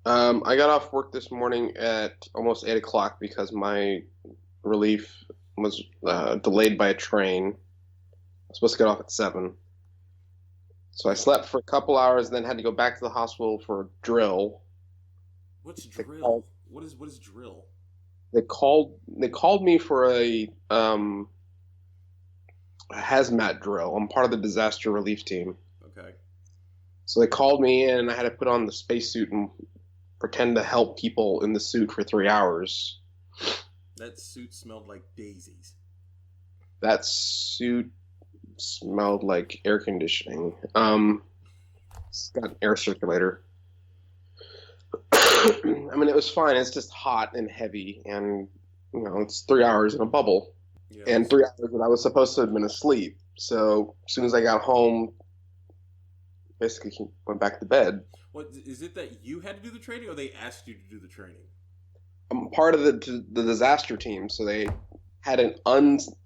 I got off work this morning at almost 8 o'clock because my relief was delayed by a train. I was supposed to get off at 7. So I slept for a couple hours, then had to go back to the hospital for a drill. What's They called, drill? What is drill? they called me for a hazmat drill. I'm part of the disaster relief team. Okay. So they called me in and I had to put on the spacesuit and pretend to help people in the suit for 3 hours. That suit smelled like daisies. That suit smelled like air conditioning. It's got an air circulator. I mean, it was fine. It's just hot and heavy, and it's 3 hours in a bubble, Yeah, and that's 3 hours that I was supposed to have been asleep. So as soon as I got home, basically went back to bed. what is it that you had to do the training or they asked you to do the training? I'm part of the disaster team, so they had an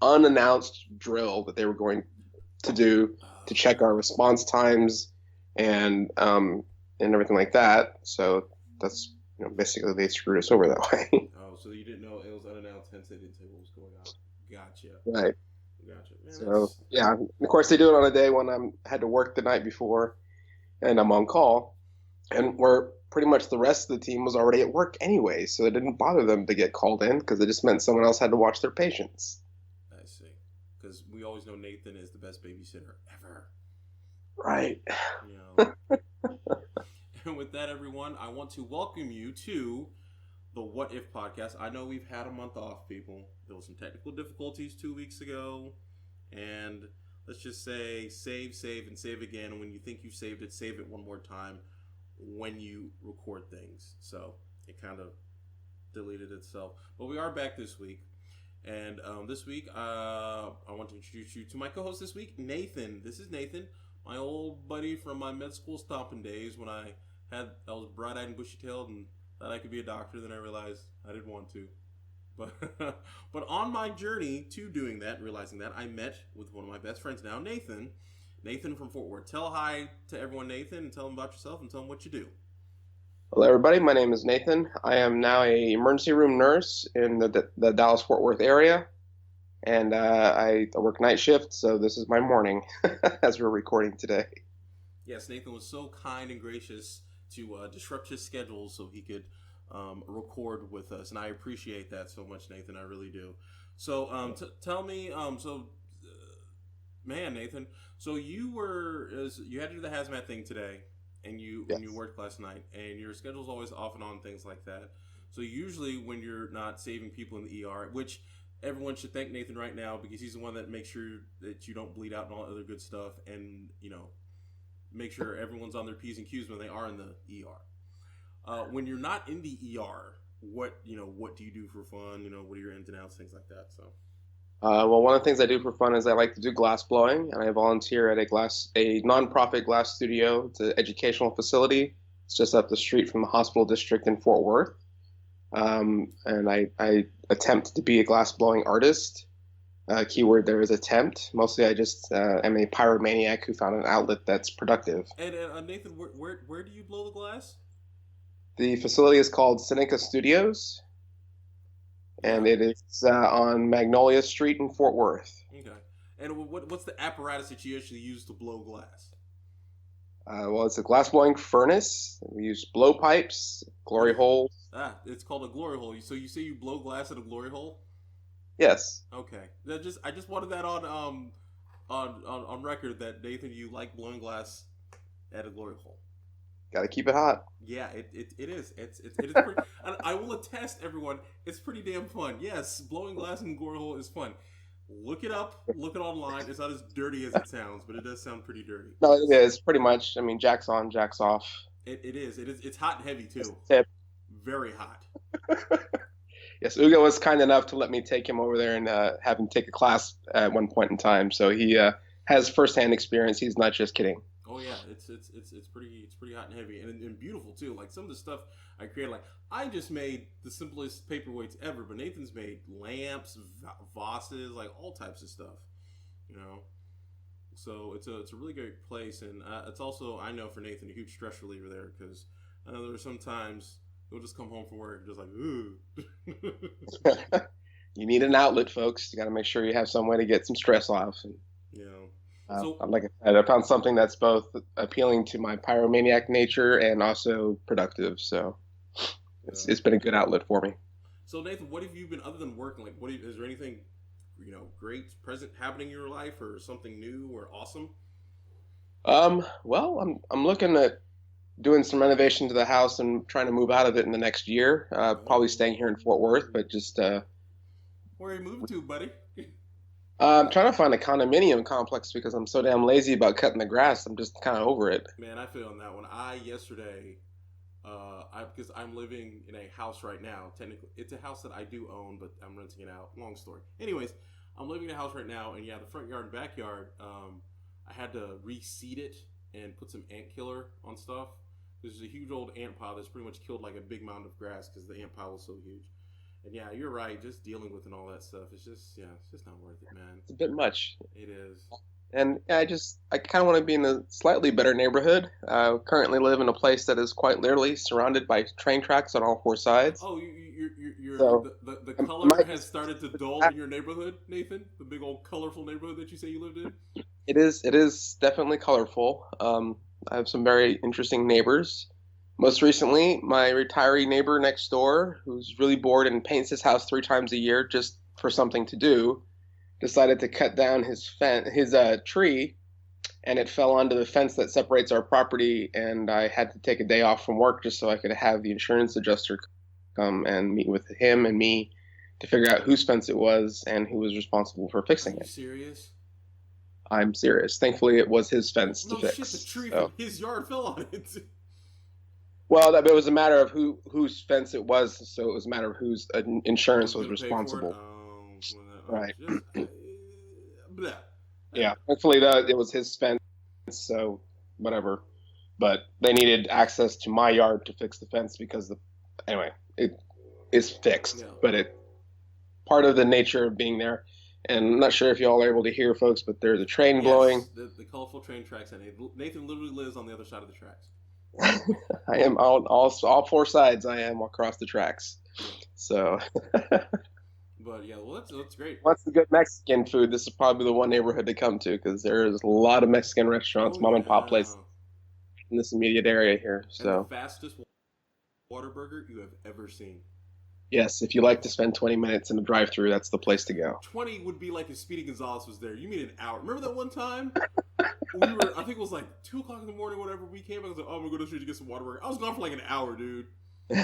unannounced drill that they were going to do to check our response times and everything like that. So that's basically they screwed us over that way. Oh, so you didn't know it was unannounced, hence they didn't say what was going on. Gotcha. Right. Gotcha. Man, So that's yeah, of course they do it on a day when I'm had to work the night before and I'm on call, and we're pretty much the rest of the team was already at work anyway, so it didn't bother them to get called in because it just meant someone else had to watch their patients. I see. Because we always know Nathan is the best babysitter ever. Right. You know. And with that, everyone, I want to welcome you to the What If podcast. I know we've had a month off, people. There was some technical difficulties 2 weeks ago, and let's just say save, and save again. And when you think you've saved it, save it one more time when you record things. So it kind of deleted itself. But we are back this week. And this week, I want to introduce you to my co-host this week, Nathan. This is Nathan, my old buddy from my med school stomping days when I was bright-eyed and bushy-tailed and thought I could be a doctor. Then I realized I didn't want to. But but on my journey to doing that, realizing that, I met with one of my best friends now, Nathan. Nathan from Fort Worth. Tell hi to everyone, Nathan, and tell them about yourself and tell them what you do. Hello, everybody. My name is Nathan. I am now a emergency room nurse in the Dallas Fort Worth area, and I work night shift, so this is my morning as we're recording today. Yes, Nathan was so kind and gracious to disrupt his schedule so he could record with us, and I appreciate that so much, Nathan. I really do. So, tell me, man, Nathan. So you had to do the hazmat thing today, and you Yes. worked last night, and your schedule's always off and on things like that. So usually when you're not saving people in the ER, which everyone should thank Nathan right now because he's the one that makes sure that you don't bleed out and all that other good stuff, and make sure everyone's on their P's and Q's when they are in the ER. When you're not in the ER, what do you do for fun? What are your ins and outs, things like that. So Well, one of the things I do for fun is I like to do glass blowing, and I volunteer at a nonprofit glass studio. It's an educational facility. It's just up the street from the hospital district in Fort Worth. And I attempt to be a glass blowing artist. Keyword there is attempt. Mostly, I just am a pyromaniac who found an outlet that's productive. and Nathan, where do you blow the glass? The facility is called Seneca Studios, Yeah. and it is on Magnolia Street in Fort Worth. Okay. And what's the apparatus that you actually use to blow glass? Well, it's a glass blowing furnace. We use blowpipes, What glory is holes. it's called a glory hole. So you say you blow glass at a glory hole? Yes, Okay. I just wanted that on record that Nathan, you like blowing glass at a glory hole. got to keep it hot. Yeah, it is. It is pretty. And I will attest, everyone. It's pretty damn fun. Yes, blowing glass in a glory hole is fun. Look it up. Look it online. It's not as dirty as it sounds, but it does sound pretty dirty. No, it is pretty much. I mean, jacks on, jacks off. It is. It is. It's hot and heavy Just too. a tip. Very hot. Yes, Ugo was kind enough to let me take him over there and have him take a class at one point in time. So he has firsthand experience. He's not just kidding. Oh yeah, it's pretty hot and heavy and beautiful too. Like some of the stuff I created, like I just made the simplest paperweights ever, but Nathan's made lamps, vases, like all types of stuff. You know, so it's a really great place, and it's also I know for Nathan a huge stress reliever there because I know there are some times you'll just come home from work just like, ooh. You need an outlet, folks. You got to make sure you have some way to get some stress off. And You know. So like I said, I found something that's both appealing to my pyromaniac nature and also productive. So yeah. it's been a good outlet for me. So Nathan, what have you been other than working? Like, is there anything great present happening in your life, or something new or awesome? Well, I'm looking at doing some renovation to the house and trying to move out of it in the next year. Probably Oh, staying here in Fort Worth, but just where are you moving to, buddy? I'm trying to find a condominium complex because I'm so damn lazy about cutting the grass. I'm just kind of over it. Man, I feel on that one. I yesterday, because I'm living in a house right now. Technically, it's a house that I do own, but I'm renting it out. Long story. Anyways, I'm living in a house right now, and yeah, the front yard and backyard. I had to reseed it and put some ant killer on stuff. There's a huge old ant pile that's pretty much killed like a big mound of grass because the ant pile was so huge. And yeah, you're right. Just dealing with and all that stuff, it's just not worth it, man. It's a bit much. It is. And yeah, I kind of want to be in a slightly better neighborhood. I currently live in a place that is quite literally surrounded by train tracks on all four sides. Oh, So the I color might has just, started to dull in your neighborhood, Nathan. The big old colorful neighborhood that you say you lived in. it is definitely colorful. I have some very interesting neighbors. Most recently, my retiree neighbor next door, who's really bored and paints his house 3 times a year just for something to do, decided to cut down his tree, and it fell onto the fence that separates our property. And I had to take a day off from work just so I could have the insurance adjuster come and meet with him and me to figure out whose fence it was and who was responsible for Are fixing you it. serious? I'm serious. Thankfully, it was his Well, fence to no shit. The fix. tree from So, his yard fell on it. well, that it was a matter of whose fence it was, so it was a matter of whose Was insurance was gonna pay for it. responsible. Right. Just blah. Yeah. Thankfully, it was his fence, so whatever. But they needed access to my yard to fix the fence because anyway, it is fixed, Yeah. but it part of the nature of being there. And I'm not sure if y'all are able to hear, folks, but there's a train blowing. Yes, the colorful train tracks. And Nathan literally lives on the other side of the tracks. I am on all four sides. I am across the tracks. Yeah. So, But yeah, well, that's great. what's the good Mexican food? This is probably the one neighborhood to come to because there is a lot of Mexican restaurants, Oh mom and pop yeah. places in this immediate area here. And the So, fastest water burger you have ever seen. yes, if you like to spend 20 minutes in a drive-through, that's the place to go. 20 would be like if Speedy Gonzalez was there. You mean an hour? Remember that one time? I think it was like 2 o'clock in the morning, whatever. We came. I was like, oh, I'm gonna go to the street to get some water burger. I was gone for like an hour, dude. And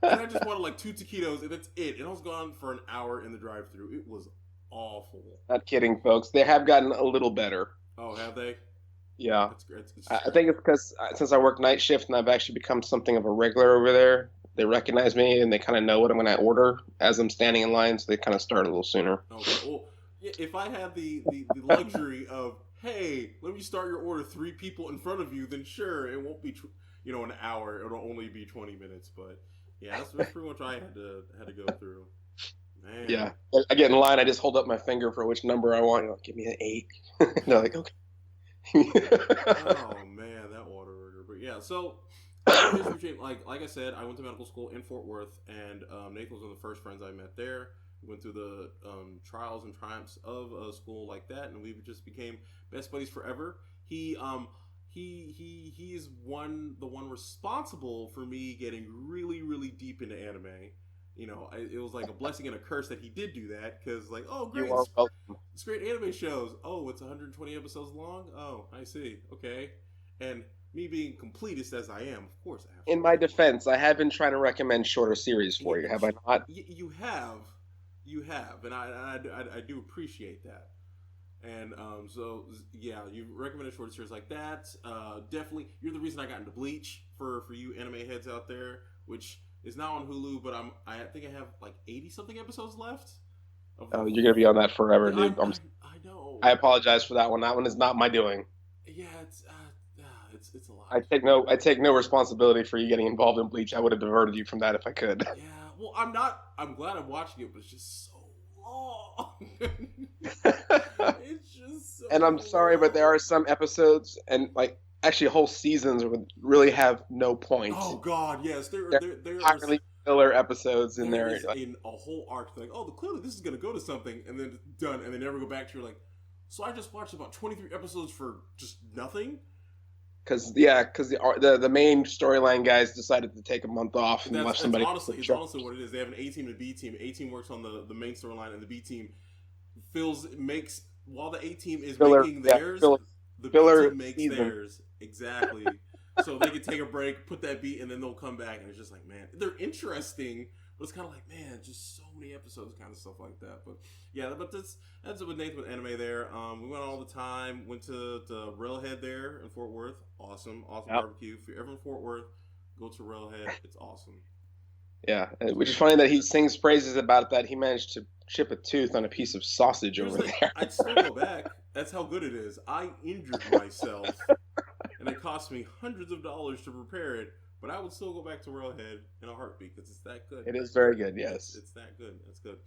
I just wanted like 2 taquitos, and that's it. And I was gone for an hour in the drive-through. It was awful. Not kidding, folks. They have gotten a little better. Oh, have they? Yeah. That's great. I think it's because since I work night shift and I've actually become something of a regular over there, they recognize me and they kind of know what I'm going to order as I'm standing in line, so they kind of start a little sooner. Okay. Well, if I had the luxury of, hey, let me start your order 3 people in front of you, then sure, it won't be an hour. It'll only be 20 minutes. But yeah, that's pretty much what I had to go through. Man. Yeah. I get in line, I just hold up my finger for which number I want. Give me an 8. They're like, okay. Oh man, that water burger. But yeah, so like I said, I went to medical school in Fort Worth, and Nathan was one of the first friends I met there. We went through the trials and triumphs of a school like that, and we just became best buddies forever. He is the one responsible for me getting really really deep into anime. It was like a blessing and a curse that he did do that, because like, oh great, it's great anime shows. Oh, it's 120 episodes long. Oh, I see. Okay, and me being completist as I am, of course I have. In my defense, I have been trying to recommend shorter series for you. Have I not? You have, and I do appreciate that. And so yeah, you recommended short series like that. Definitely, you're the reason I got into Bleach for you anime heads out there, which is now on Hulu. But I think I have like 80 something episodes left. Oh, you're gonna be on that forever, dude. I know. I apologize for that one. That one is not my doing. Yeah, it's a lot. I take no responsibility for you getting involved in Bleach. I would have diverted you from that if I could. Yeah, well, I'm not. I'm glad I'm watching it, but it's just so long. It's just so. And I'm sorry, but there are some episodes, and like actually whole seasons would really have no point. Oh God, yes, They're entirely filler episodes in there there. is a whole arc like, oh, clearly this is gonna go to something, and then it's done, and they never go back to. You're like, so I just watched about 23 episodes for just nothing. Because the main storyline guys decided to take a month off and That's left somebody. it's honestly what it is. They have an A team and a B team. A team works on the main storyline, and the B team fills makes while the A team is Filler, making yeah, theirs, filler, the B filler team makes season. theirs exactly. So they can take a break, put that beat, and then they'll come back, and it's just like, man, they're interesting, but it's kind of like, man, just so many episodes, kind of stuff like that. But yeah, but that's it with Nathan with anime there. We went all the time. Went to Railhead there in Fort Worth. Awesome Yep. barbecue. If you're ever in Fort Worth, go to Railhead. It's awesome. Yeah, which is funny that he sings praises about that he managed to chip a tooth on a piece of sausage Here's over the thing. there. I'd still go back. That's how good it is. I injured myself, and it cost me hundreds of dollars to repair it. But I would still go back to Railhead in a heartbeat because it's that good. It is very good, It's, yes. it's that good. It's good.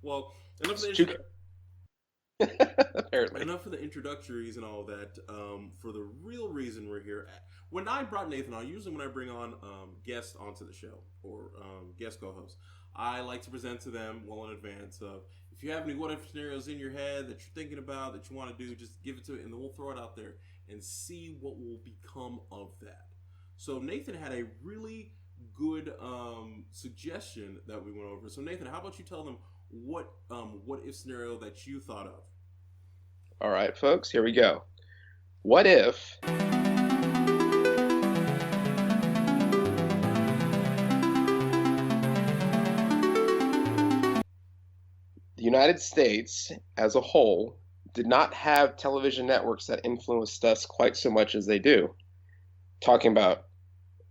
Well, enough of It's the too apparently. enough of the introductories and all that. For the real reason we're here, when I brought Nathan on, usually when I bring on guests onto the show or guest co-hosts, I like to present to them well in advance of if you have any what if scenarios in your head that you're thinking about that you want to do, just give it to it, and then we'll throw it out there and see what will become of that. So Nathan had a really good suggestion that we went over. So Nathan, how about you tell them what if scenario that you thought of? All right, folks, here we go. What if the United States as a whole did not have television networks that influenced us quite so much as they do? Talking about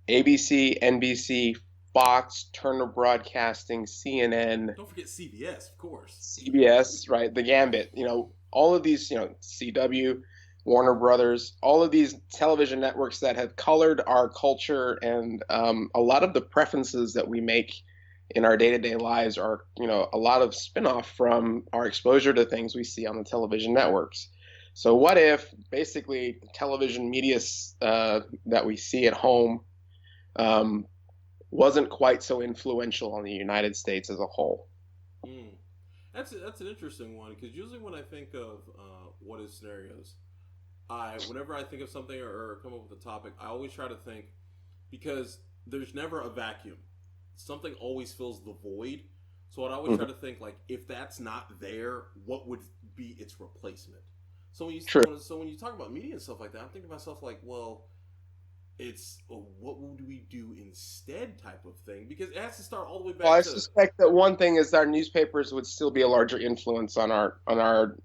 ABC, NBC, Fox, Turner Broadcasting, CNN, Don't forget CBS, of course. CBS, right? The Gambit, all of these, CW, Warner Brothers, all of these television networks that have colored our culture and a lot of the preferences that we make in our day-to-day lives are, a lot of spin-off from our exposure to things we see on the television networks. So what if basically the television media that we see at home um, wasn't quite so influential on the United States as a whole? Mm. That's an interesting one because usually when I think of what if scenarios, I whenever I think of something or come up with a topic, I always try to think because there's never a vacuum. Something always fills the void. So I'd always try Mhm. to think like if that's not there, what would be its replacement? So True. when you talk about media and stuff like that, I'm thinking to myself like, well, it's a what would we do instead type of thing because it has to start all the way Well, back I to suspect that one thing is our newspapers would still be a larger influence on our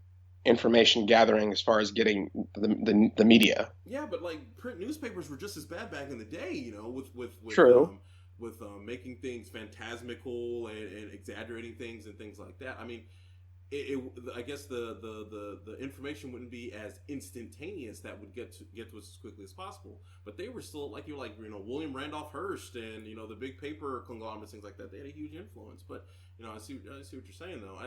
information gathering as far as getting the media. yeah, but like print newspapers were just as bad back in the day, True. with making things phantasmical and exaggerating things and things like that. I mean, I guess the information wouldn't be as instantaneous that would get to us as quickly as possible. But they were still like William Randolph Hearst and the big paper conglomerates things like that. They had a huge influence. But I see what you're saying though.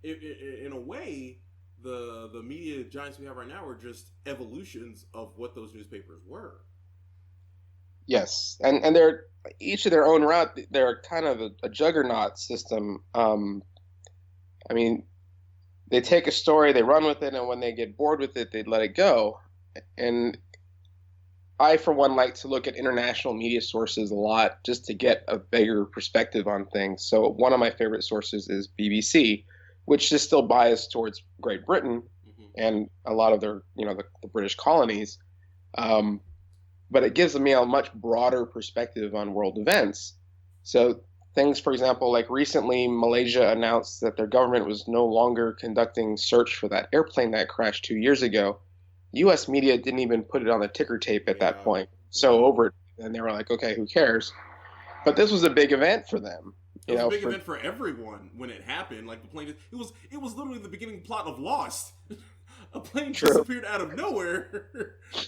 In a way, the media giants we have right now are just evolutions of what those newspapers were. Yes, and they're each of their own route. They're kind of a juggernaut system. I mean, they take a story, they run with it, and when they get bored with it, they let it go. And I, for one, like to look at international media sources a lot just to get a bigger perspective on things. So one of my favorite sources is BBC, which is still biased towards Great Britain Mm-hmm. and a lot of their, the British colonies. Um, but it gives me a much broader perspective on world events. So things, for example, like recently Malaysia announced that their government was no longer conducting search for that airplane that crashed 2 years ago. U.S. media didn't even put it on the ticker tape at that Yeah, point. yeah. So over it, and they were like, okay, who cares? But this was a big event for them, It was a big for event for everyone when it happened. Like the plane, it was literally the beginning plot of Lost. A plane True. disappeared out of nowhere,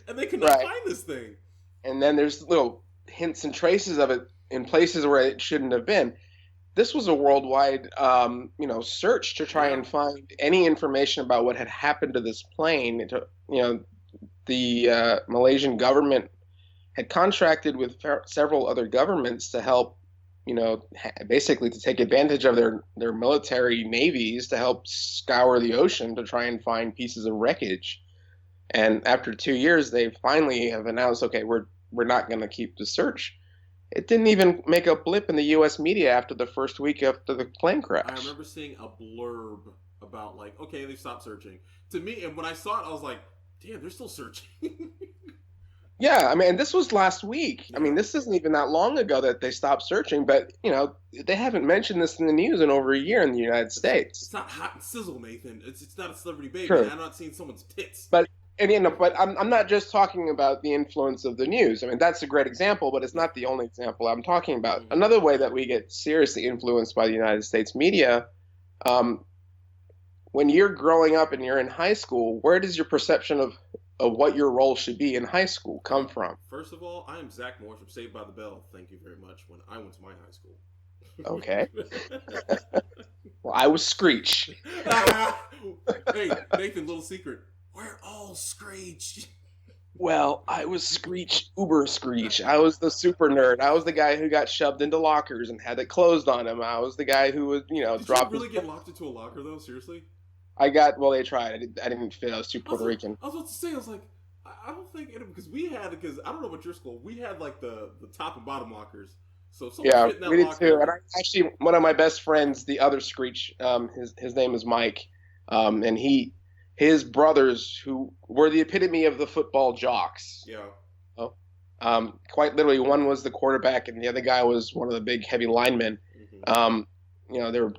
and they could not Right. find this thing. And then there's little hints and traces of it in places where it shouldn't have been. This was a worldwide, search to try Yeah. and find any information about what had happened to this plane. the Malaysian government had contracted with several other governments to help, basically to take advantage of their military navies to help scour the ocean to try and find pieces of wreckage. And after 2 years, they finally have announced, okay, we're not going to keep the search. It didn't even make a blip in the U.S. media after the first week after the plane I crash. remember seeing a blurb about like, okay, they stopped searching. To me, and when I saw it, I was like, damn, they're still searching. Yeah, I mean, this was last week. I Yeah. mean, this isn't even that long ago that they stopped searching, but they haven't mentioned this in the news in over a year in the United It's States. not hot and sizzle, Nathan. It's not a celebrity baby. True. I'm not seeing someone's tits. But but I'm not just talking about the influence of the news. I mean, that's a great example, but it's Yeah. not the only example I'm talking about. Mm-hmm. Another way that we get seriously influenced by the United States media, um, when you're growing up and you're in high school, where does your perception of what your role should be in high school come Well, from? first of all, I am Zach Morris from Saved by the Bell. Thank you very much. When I went to my high school. Okay. Well, I was Screech. Hey, Nathan, little secret. We're all Screech. Well, I was Screech, Uber Screech. I was the super nerd. I was the guy who got shoved into lockers and had it closed on him. I was the guy who would, Did you drop his. really get locked into a locker though? Seriously? Well, they tried. I didn't fit. I was too Puerto Rican. I was about to say, I was like, I don't think because I don't know about your school. We had like the top and bottom lockers. So if someone Yeah, fit in that we did locker, too. And actually, one of my best friends, the other Screech, his name is Mike, and his brothers who were the epitome of the football jocks. yeah, Quite literally, one was the quarterback, and the other guy was one of the big heavy linemen. mm-hmm. They were,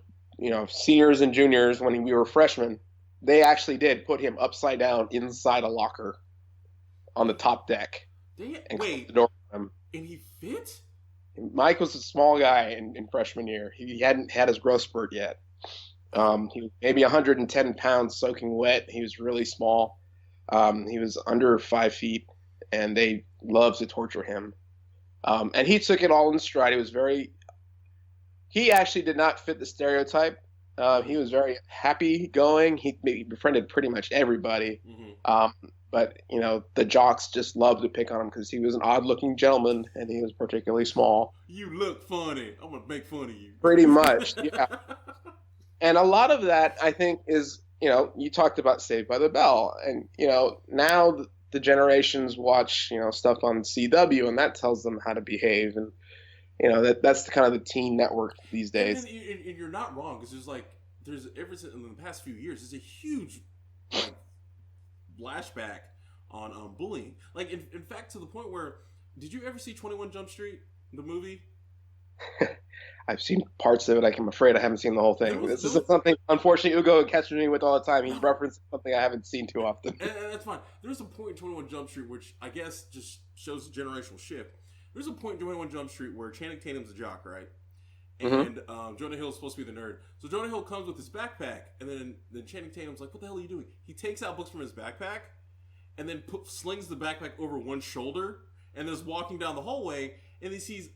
seniors and juniors when we were freshmen. They actually did put him upside down inside a locker on the top deck and closed the door for him. And he fit? Mike was a small guy in freshman year. He hadn't had his growth spurt yet. He was maybe 110 pounds soaking wet. He was really small. He was under 5 feet, and they loved to torture him. And he took it all in stride. He actually did not fit the stereotype. He was very happy going. He befriended pretty much everybody. Mm-hmm. But the jocks just loved to pick on him because he was an odd-looking gentleman and he was particularly small. You look funny. I'm gonna make fun of you. Pretty much, yeah. And a lot of that, I think, is you talked about Saved by the Bell, and now the generations watch stuff on CW, and that tells them how to behave, and that's the kind of the teen network these days. And you're not wrong because there's ever since in the past few years, there's a huge like flashback on bullying. Like in fact, to the point where did you ever see 21 Jump Street, the movie? I've seen parts of it. I'm afraid I haven't seen the whole thing. This is something, unfortunately, Ugo catches me with all the time. He references something I haven't seen too often. And that's fine. There's a point in 21 Jump Street which I guess just shows a generational shift. There's a point in 21 Jump Street where Channing Tatum's a jock, right? And Jonah Hill is supposed to be the nerd. So Jonah Hill comes with his backpack, and then Channing Tatum's like, "What the hell are you doing?" He takes out books from his backpack, and then slings the backpack over one shoulder, and is walking down the hallway, and he sees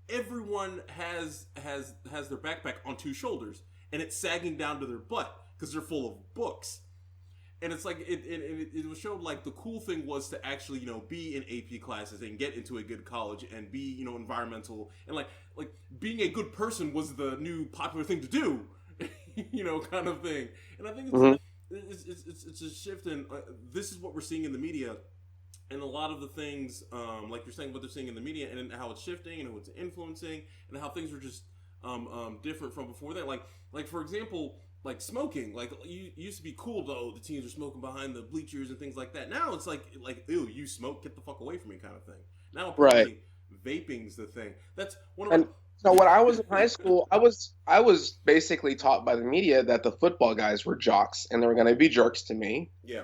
everyone has their backpack on two shoulders, and it's sagging down to their butt because they're full of books. And it's like it was showed like the cool thing was to actually be in AP classes and get into a good college and be environmental and like being a good person was the new popular thing to do, kind of thing. And I think it's a shift, and this is what we're seeing in the media. And a lot of the things, like you're saying, what they're seeing in the media, and how it's shifting, and how it's influencing, and how things are just different from before that. Like for example, like smoking. Like you used to be cool though. The teens are smoking behind the bleachers and things like that. Now it's like ew, you smoke, get the fuck away from me, kind of thing. Now apparently vaping's the thing. That's one of. So when I was in high school, I was basically taught by the media that the football guys were jocks and they were going to be jerks to me. Yeah.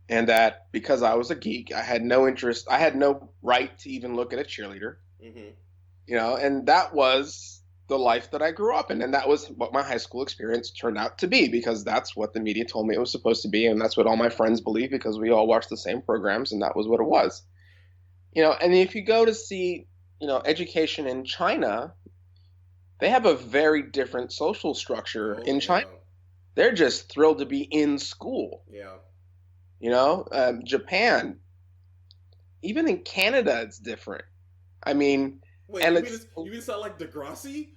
And that because I was a geek, I had no interest. I had no right to even look at a cheerleader. Mm-hmm. And that was the life that I grew up in, and that was what my high school experience turned out to be because that's what the media told me it was supposed to be, and that's what all my friends believed because we all watched the same programs, and that was what it was. And if you go to see, education in China, they have a very different social structure in China. They're just thrilled to be in school. Yeah. Japan, even in Canada, it's different. I mean, Wait, and you mean it's not like Degrassi?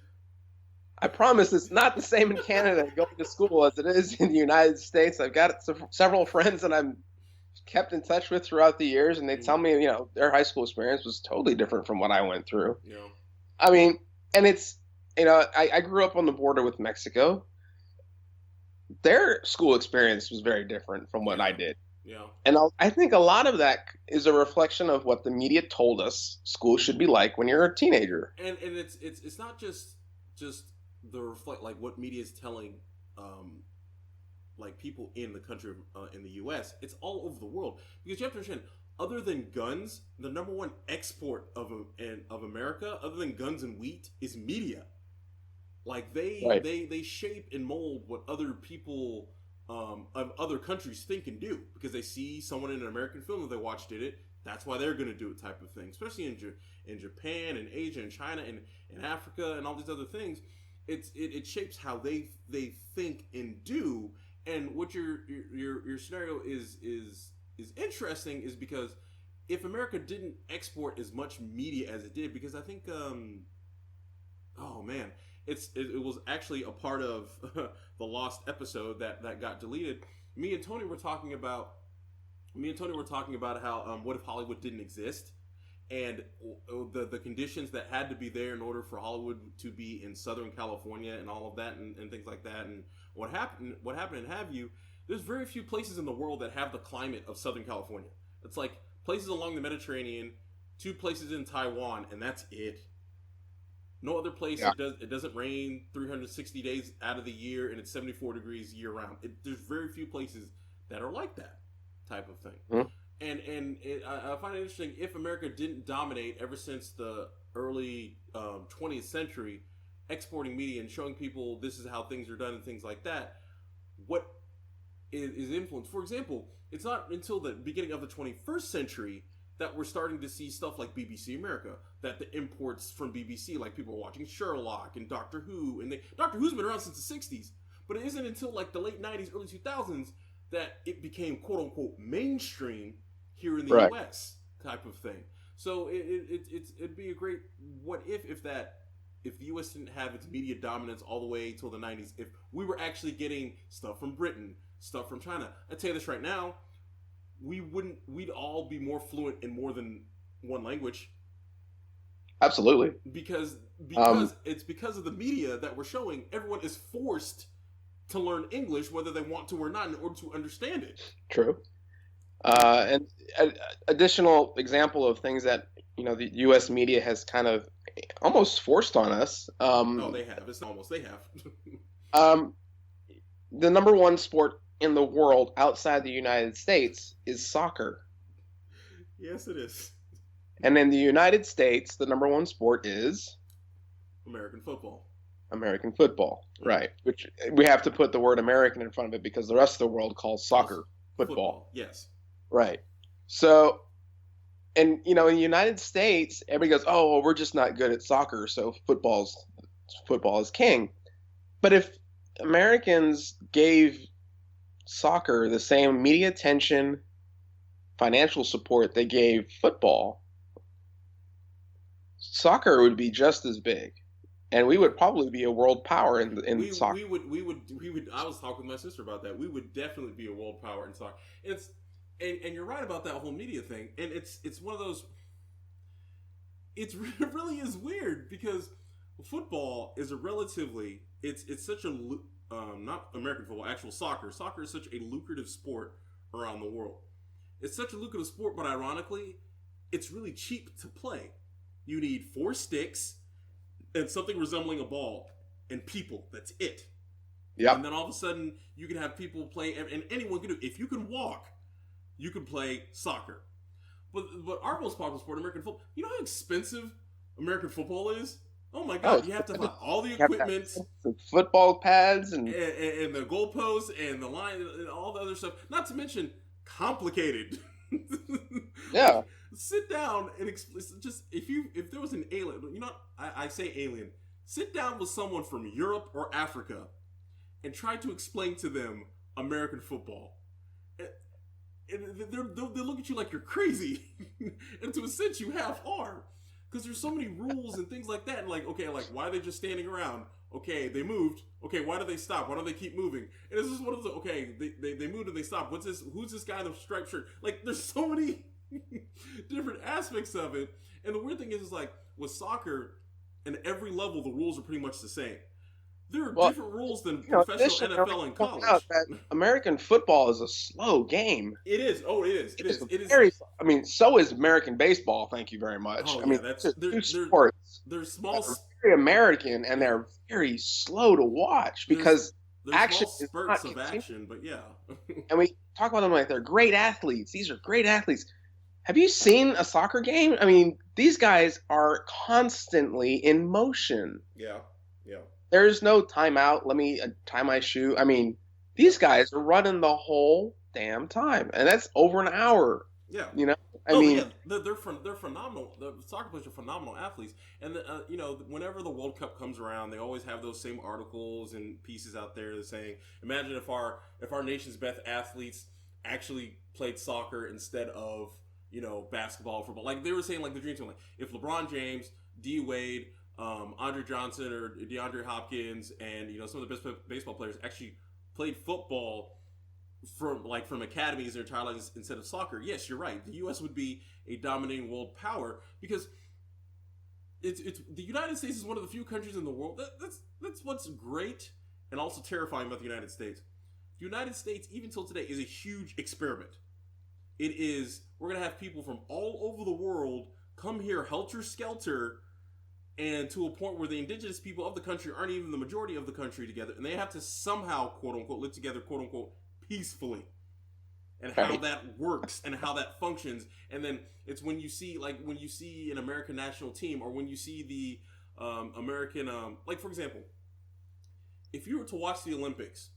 I promise it's not the same in Canada going to school as it is in the United States. I've got several friends that I'm kept in touch with throughout the years, and they tell Mm, me, their high school experience was totally different from what I went through. you know, I mean, and I grew up on the border with Mexico. Their school experience was very different from what I yeah, did. yeah, And I think a lot of that is a reflection of what the media told us school should be like when you're a teenager. and it's not just the reflect like what media is telling, um, like people in the country in the U.S. It's all over the world because you have to understand. Other than guns, the number one export of America, other than guns and wheat, is media. Like Right. they shape and mold what other people of other countries think and do because they see someone in an American film that they watch did it. That's why they're going to do it, type of thing. Especially in Japan and Asia and China and Africa and all these other things. It shapes how they think and do. And what your scenario is interesting is because if America didn't export as much media as it did, because I think oh man, it was actually a part of the lost episode that got deleted. Me and Tony were talking about how what if Hollywood didn't exist and the conditions that had to be there in order for Hollywood to be in Southern California and all of that and things like that and what happened and have you. There's very few places in the world that have the climate of Southern California. It's like places along the Mediterranean, two places in Taiwan, and that's it. No other place Yeah, it doesn't rain 360 days out of the year and it's 74 degrees year round. There's very few places that are like that type of thing. mhm, I find it interesting if America didn't dominate ever since the early 20th century, exporting media and showing people this is how things are done and things like that. What is influenced? For example, it's not until the beginning of the 21st century that we're starting to see stuff like BBC America, that the imports from BBC, like people are watching Sherlock and Doctor Who, and Doctor Who's been around since the 60s, but it isn't until like the late 90s, early 2000s that it became quote unquote mainstream here in the right. U.S. type of thing. So it'd be a great what if the U.S. didn't have its media dominance all the way till the 90s, if we were actually getting stuff from Britain, stuff from China. I tell you this right now, we'd all be more fluent in more than one language Absolutely. because Um, because of the media that we're showing. Everyone is forced to learn English whether they want to or not in order to understand it. True. And additional example of things that the U.S. media has kind of almost forced on us. Oh, they have. It's almost they have. Um, the number one sport in the world outside the United States is soccer. Yes, it is. And in the United States, the number one sport is American football. American football, Mm. right? Which we have to put the word American in front of it because the rest of the world calls Calls soccer football, football. Yes. right? So, and in the United States, everybody goes, "Oh, well, we're just not good at soccer, so football is king." But if Americans gave soccer the same media attention, financial support they gave football, soccer would be just as big, and we would probably be a world power in soccer. We would. I was talking with my sister about that. We would definitely be a world power in soccer. It's and you're right about that whole media thing. And it's one of those. It really is weird because football is a relatively it's such a not American football, actual soccer. Soccer is such a lucrative sport around the world. It's such a lucrative sport, but ironically, it's really cheap to play. You need four sticks and something resembling a ball and people. That's it. And Yep. then all of a sudden, you can have people play, and anyone can do. If you can walk, you can play soccer. But our most popular sport, American football. You know how expensive American football is? Oh my Oh, God! You have to buy all the you have to have equipment some football pads and and the goalposts and the line and all the other stuff. Not to mention complicated. yeah. Like sit down and just if there was an alien, I say alien. Sit down with someone from Europe or Africa and try to explain to them American football. and they look at you like you're crazy, and to a sense you half are, because there's so many rules and things like that. And like, okay, like why are they just standing around? Okay, they moved. Okay, why do they stop? Why don't they keep moving? And it's just one of those. Okay, they moved and they stopped. What's this? Who's this guy in the striped shirt? Like, there's so many different aspects of it. And the weird thing is like with soccer, in every level the rules are pretty much the same. There are different rules than professional NFL and college. Out that American football is a slow game. It is. Oh, it is. It is. It is. Very, I mean, so is American baseball. Thank you very much. Oh, I mean, there's sports. They're small. They're very American, and they're very slow to watch because there's action small spurts of action. But yeah. And we talk about them like they're great athletes. These are great athletes. Have you seen a soccer game? I mean, these guys are constantly in motion. Yeah. Yeah. There's no timeout. Let me tie my shoe. I mean, these guys are running the whole damn time, and that's over an hour. Yeah, you know. I mean, yeah. they're phenomenal. The soccer players are phenomenal athletes, and whenever the World Cup comes around, they always have those same articles and pieces out there that saying, "Imagine if our nation's best athletes actually played soccer instead of basketball, football." Like they were saying, like the dream team, like if LeBron James, D Wade, Andre Johnson or DeAndre Hopkins, and some of the best baseball players actually played football from academies their entire lives instead of soccer. Yes, you're right. The U.S. would be a dominating world power because it's the United States is one of the few countries in the world that's what's great and also terrifying about the United States. The United States, even till today, is a huge experiment. It is. We're gonna have people from all over the world come here helter skelter. And to a point where the indigenous people of the country aren't even the majority of the country together, and they have to somehow, quote unquote, live together, quote unquote, peacefully, and how that works and how that functions. And then it's when you see an American national team, or when you see the American, like for example, if you were to watch the Olympics,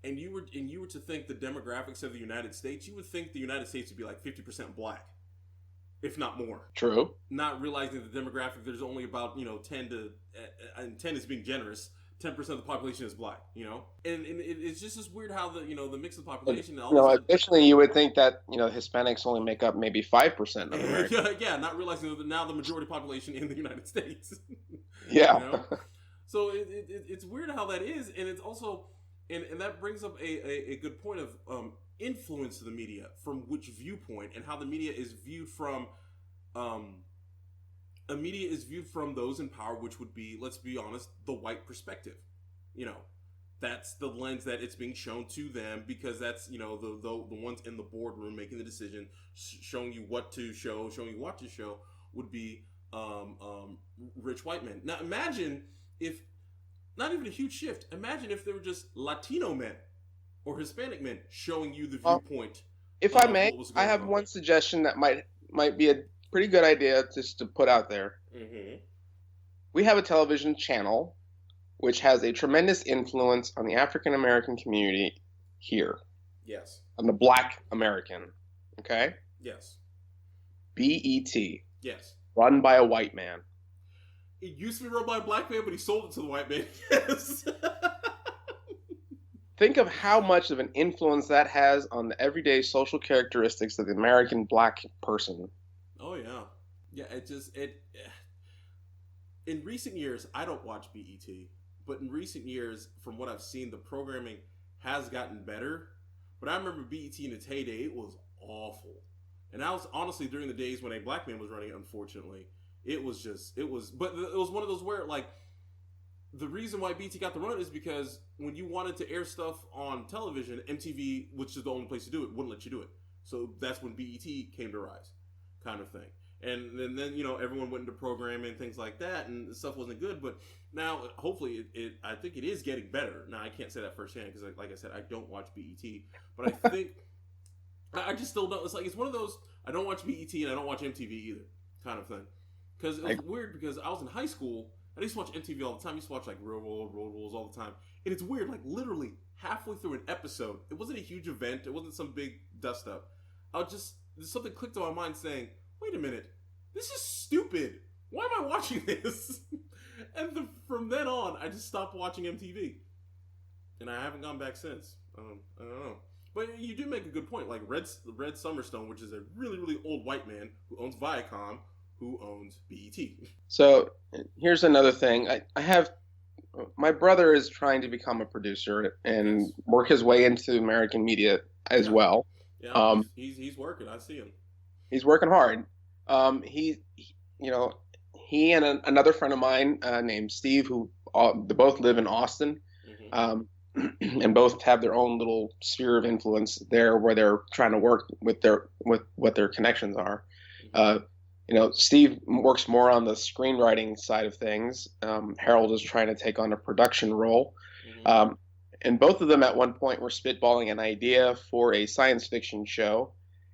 and you were to think the demographics of the United States, you would think the United States would be like 50% black. If not more. True. Not realizing the demographic, there's only about 10 to and 10 is being generous. 10% of the population is black. And it's just as weird how the mix of the population. Additionally, you would think that Hispanics only make up maybe 5% of America. Yeah, not realizing that now the majority population in the United States. Yeah. So it's weird how that is, and it's also and that brings up a good point of influence of the media, from which viewpoint, and how the media is viewed from those in power, which would be, let's be honest, the white perspective. That's the lens that it's being shown to them, because that's the ones in the boardroom making the decision, showing you what to show, would be rich white men. Now imagine if, not even a huge shift, imagine if they were just Latino men or Hispanic men showing you the viewpoint. If I may, I have one suggestion that might be a pretty good idea just to put out there. Mm-hmm. We have a television channel which has a tremendous influence on the African American community here. Yes. On the Black American. Okay? Yes. BET. Yes. Run by a white man. It used to be run by a black man, but he sold it to the white man. Yes. Think of how much of an influence that has on the everyday social characteristics of the American black person. Oh, yeah. Yeah, in recent years, I don't watch BET, but in recent years, from what I've seen, the programming has gotten better. But I remember BET in its heyday, it was awful. And that was honestly during the days when a black man was running it, unfortunately. But it was one of those where, like, the reason why BT got the run is because when you wanted to air stuff on television, MTV, which is the only place to do it, wouldn't let you do it. So that's when BET came to rise, kind of thing. And then everyone went into programming and things like that, and the stuff wasn't good. But now, hopefully, I think it is getting better. Now, I can't say that firsthand because, like I said, I don't watch BET. But I think I just still don't. It's one of those, I don't watch BET and I don't watch MTV either, kind of thing. Because it was weird, because I was in high school. I used to watch MTV all the time. I used to watch like Real World, Road Rules all the time. And it's weird, like literally halfway through an episode, it wasn't a huge event. It wasn't some big dust up. Something clicked in my mind saying, wait a minute, this is stupid. Why am I watching this? And from then on, I just stopped watching MTV. And I haven't gone back since. I don't know. But you do make a good point. Like Red Summerstone, which is a really, really old white man who owns Viacom, who owns BET. So here's another thing. I have my brother is trying to become a producer and Yes. work his way into American media as Yeah. well. Yeah. Um, He's working. I see him. he's working hard. You know, he and another friend of mine named Steve, who they both live in Austin, Hmm. um, and both have their own little sphere of influence there, where they're trying to work with what their connections are. Hmm. Uh, Steve works more on the screenwriting side of things. Harold is trying to take on a production role. Hmm. Um, and both of them at one point were spitballing an idea for a science fiction show.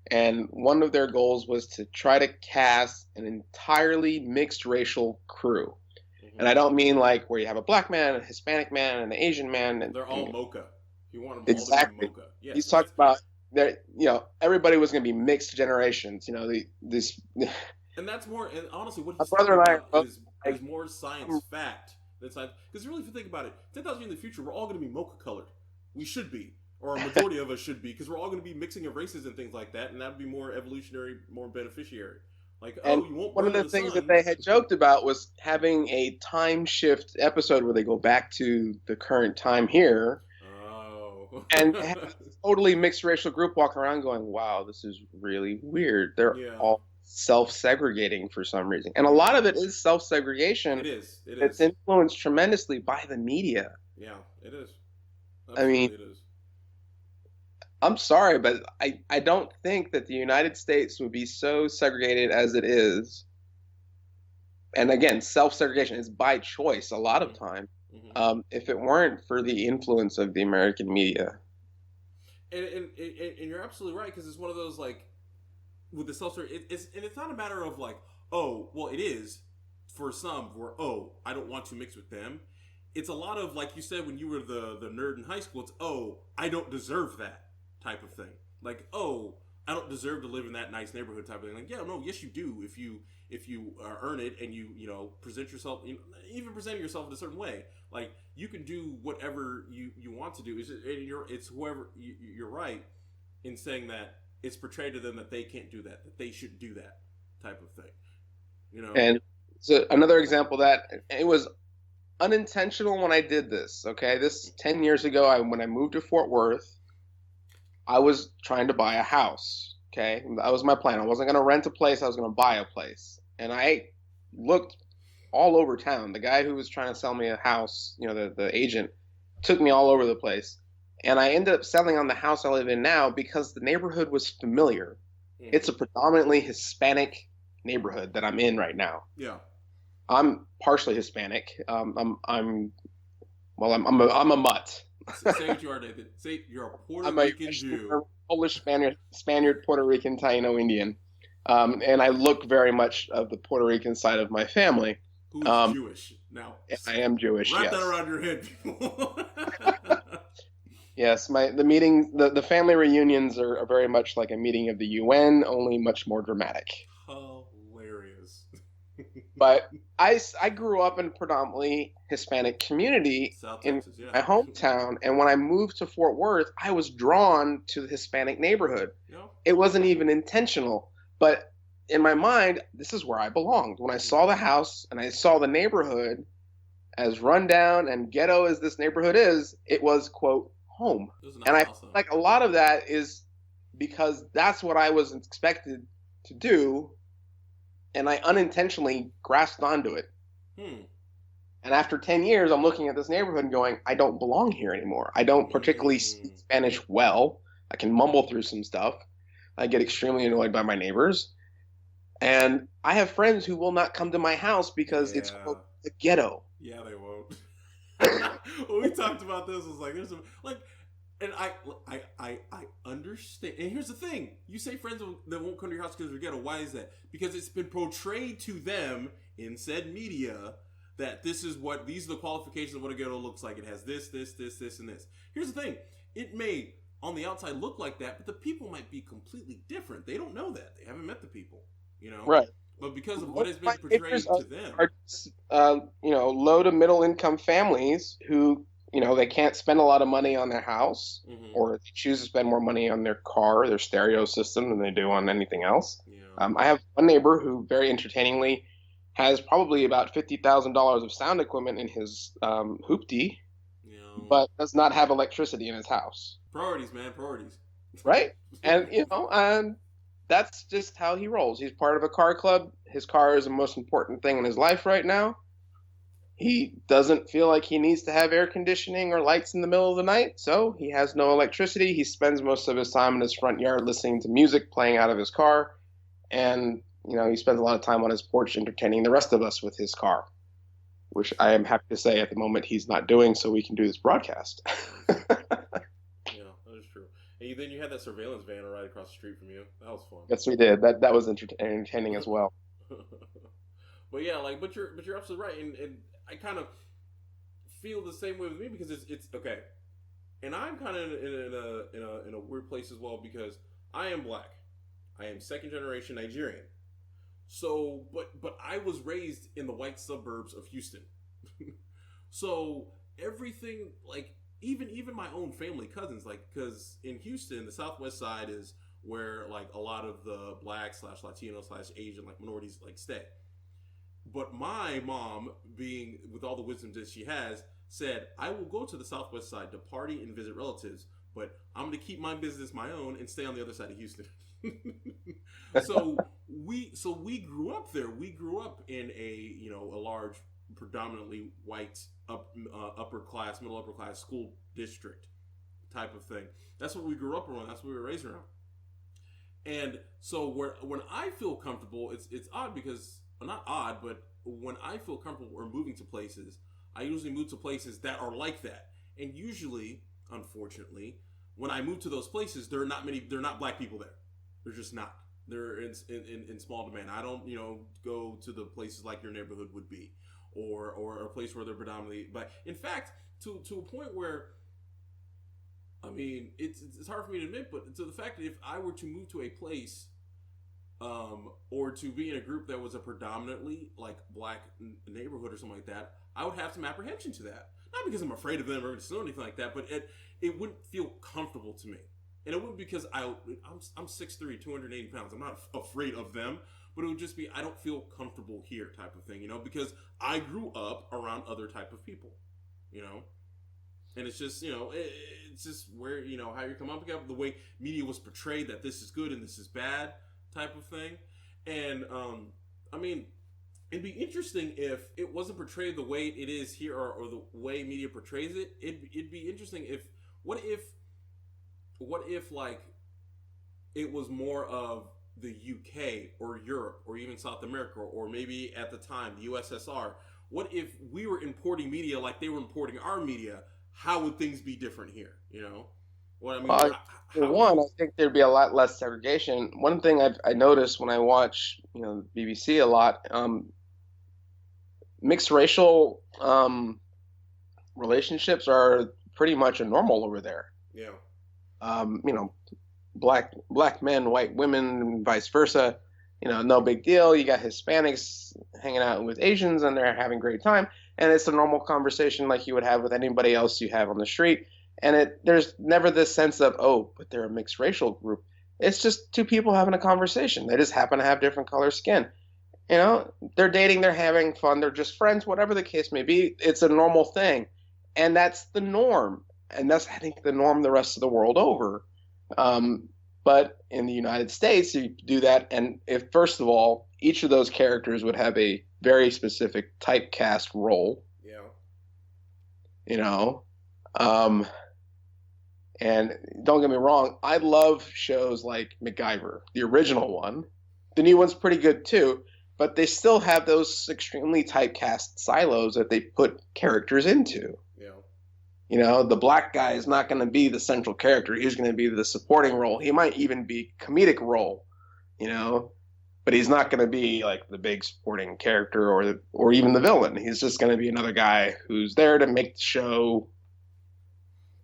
And one of their goals was to try to cast an entirely mixed racial crew. And Hmm. I don't mean like where you have a black man, a Hispanic man, and an Asian man, They're all mocha. You want them all to be exactly. mocha. Yes, He's and talking about that. Everybody was going to be mixed generations. This. that's more. And honestly, what My he's brother talking and I are about both is like, more science um, fact than science. Because really, if you think about it, 10,000 years in the future, we're all going to be mocha colored. We should be, or a majority of us should be, because we're all going to be mixing of races and things like that, and that'd be more evolutionary, more beneficiary. Like, and oh, you won't one of burn in the the things that sun. they had joked about was having a time shift episode where they go back to the current time here Oh. and have a totally mixed racial group walking around going, wow, this is really weird. They're Yeah. all self-segregating for some reason. And a Yeah. lot of it is self-segregation It is. It that's is. influenced tremendously by the media. Yeah. It is. I mean, Absolutely, it is. I'm sorry, but I don't think that the United States would be so segregated as it is. And again, self-segregation is by choice a lot of Hmm. time. Hmm. If it weren't for the influence of the American media. And you're absolutely right, because it's one of those, like, with the self it's not a matter of like, oh, well, it is for some where, oh, I don't want to mix with them. It's a lot of, like you said, when you were the nerd in high school, it's, oh, I don't deserve that type of thing. Like, oh, I don't deserve to live in that nice neighborhood type of thing. Like, yeah, no, yes, you do, if you earn it, and you present yourself, even presenting yourself in a certain way. Like, you can do whatever you want to do. It's whoever you're right in saying that it's portrayed to them that they can't do that they shouldn't do that type of thing. You know. And so another example that it was unintentional when I did this. Okay, this 10 years ago, when I moved to Fort Worth, I was trying to buy a house. Okay, that was my plan. I wasn't going to rent a place. I was going to buy a place, and I looked all over town. The guy who was trying to sell me a house, the agent, took me all over the place. And I ended up selling on the house I live in now because the neighborhood was familiar. It's Mm-hmm. a predominantly Hispanic neighborhood that I'm in right now. Yeah. I'm partially Hispanic. I'm a mutt. Say what you are, David. Say you're a Puerto I'm a Rican Jew Polish Spaniard, Puerto Rican, Taino Indian, and I look very much of the Puerto Rican side of my family. who's Um, Jewish. Now, I am Jewish. wrap that Yes, around your head, people. yes. The family reunions are very much like a meeting of the UN, only much more dramatic. Hilarious. But I grew up in a predominantly Hispanic community South in Texas, yeah. my hometown, and when I moved to Fort Worth, I was drawn to the Hispanic neighborhood. Yeah. It wasn't even intentional, but in my mind, this is where I belonged. When I saw the house and I saw the neighborhood, as rundown and ghetto as this neighborhood is, it was, quote, home. It was a And nice I house, feel though. like a lot of that is because that's what I was expected to do, and I unintentionally grasped onto it. Hmm. And after 10 years, I'm looking at this neighborhood and going, I don't belong here anymore. I don't particularly speak Mm. Spanish well. I can mumble through some stuff. I get extremely annoyed by my neighbors. And I have friends who will not come to my house because it's, Yeah. quote, the ghetto. Yeah, they won't. When we talked about this, it's like there's some like, and I understand. And here's the thing: you say friends that won't come to your house because they're ghetto. Why is that? Because it's been portrayed to them in said media that these are the qualifications of what a ghetto looks like. It has this, this, this, this, and this. Here's the thing: it may on the outside look like that, but the people might be completely different. They don't know that. They haven't met the people, Right. But because of what has been My portrayed neighbors to them. are just, low to middle income families who they can't spend a lot of money on their house, Mm-hmm. or they choose to spend more money on their car, their stereo system, than they do on anything else. Yeah. I have one neighbor who, very entertainingly, has probably about $50,000 of sound equipment in his hoopty, You know, but does not have electricity in his house. priorities, man, priorities. Right? And that's just how he rolls. He's part of a car club. His car is the most important thing in his life right now. He doesn't feel like he needs to have air conditioning or lights in the middle of the night, so he has no electricity. He spends most of his time in his front yard listening to music playing out of his car, and he spends a lot of time on his porch entertaining the rest of us with his car, which I am happy to say at the moment he's not doing, so we can do this broadcast. Yeah, that is true. And then you had that surveillance van right across the street from you. That was fun. Yes, we did. That was entertaining as well. But yeah, like, but you're absolutely right, and I kind of feel the same way with me because it's okay, and I'm kind of in a weird place as well because I am black, I am second generation Nigerian, so but I was raised in the white suburbs of Houston, so everything like even my own family cousins like because in Houston the Southwest Side is where like a lot of the black slash Latino slash Asian like minorities like stay. But my mom, being with all the wisdom that she has, said, I will go to the Southwest Side to party and visit relatives, but I'm going to keep my business my own and stay on the other side of Houston. So we grew up there. We grew up in a large, predominantly white upper class, middle upper class school district type of thing. That's what we grew up around. That's what we were raised around. And so when I feel comfortable, it's odd because well, not odd, but when I feel comfortable or moving to places, I usually move to places that are like that. And usually, unfortunately, when I move to those places, there are not many. There are not black people there. They're just not. They're in small demand. I don't go to the places like your neighborhood would be, or a place where they're predominantly. But in fact, to a point where I mean, it's hard for me to admit, but to the fact that if I were to move to a place, or to be in a group that was a predominantly like black neighborhood or something like that, I would have some apprehension to that. Not because I'm afraid of them or anything like that, but it wouldn't feel comfortable to me, and it wouldn't because I'm 6'3", 280 pounds. I'm not afraid of them, but it would just be I don't feel comfortable here type of thing, because I grew up around other type of people, you know. And it's just, it's just where, how you come up against the way media was portrayed that this is good and this is bad type of thing. And, I mean, it'd be interesting if it wasn't portrayed the way it is here or the way media portrays it. It'd be interesting what if, like, it was more of the UK or Europe or even South America or maybe at the time the USSR. What if we were importing media like they were importing our media? How would things be different here? What I mean. Well, for one, I think there'd be a lot less segregation. One thing I noticed when I watch, BBC a lot, mixed racial relationships are pretty much a normal over there. Yeah. Um, you know, black men, white women, and vice versa. No big deal. You got Hispanics hanging out with Asians, and they're having a great time, and it's a normal conversation like you would have with anybody else you have on the street. And there's never this sense of, oh, but they're a mixed racial group. It's just two people having a conversation. They just happen to have different color skin. They're dating, they're having fun, they're just friends, whatever the case may be. It's a normal thing, and that's the norm, and that's I think the norm the rest of the world over. But in the United States, you do that, and if first of all, each of those characters would have a very specific typecast role. Yeah. You know, um, and don't get me wrong, I love shows like MacGyver, the original one. The new one's pretty good too, but they still have those extremely typecast silos that they put characters into. Yeah. The black guy is not going to be the central character. He's going to be the supporting role. He might even be comedic role, but he's not going to be like the big supporting character or even the villain. He's just going to be another guy who's there to make the show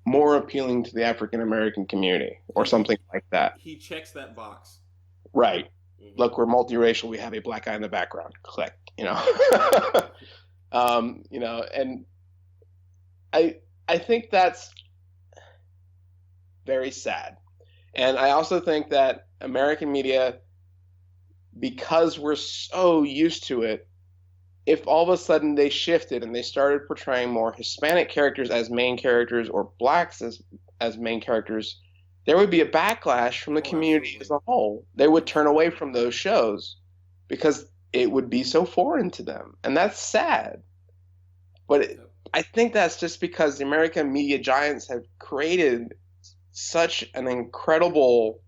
more appealing to the African American community or something like that. He checks that box. Right. Mm-hmm. Look, we're multiracial. We have a black guy in the background. Click. And I think that's very sad. And I also think that American media, because we're so used to it, if all of a sudden they shifted and they started portraying more Hispanic characters as main characters or blacks as main characters, there would be a backlash from the Oh, community as absolutely. a whole. They would turn away Absolutely. from those shows because it would be so foreign to them. And that's sad. But Yep. I think that's just because the American media giants have created such an incredible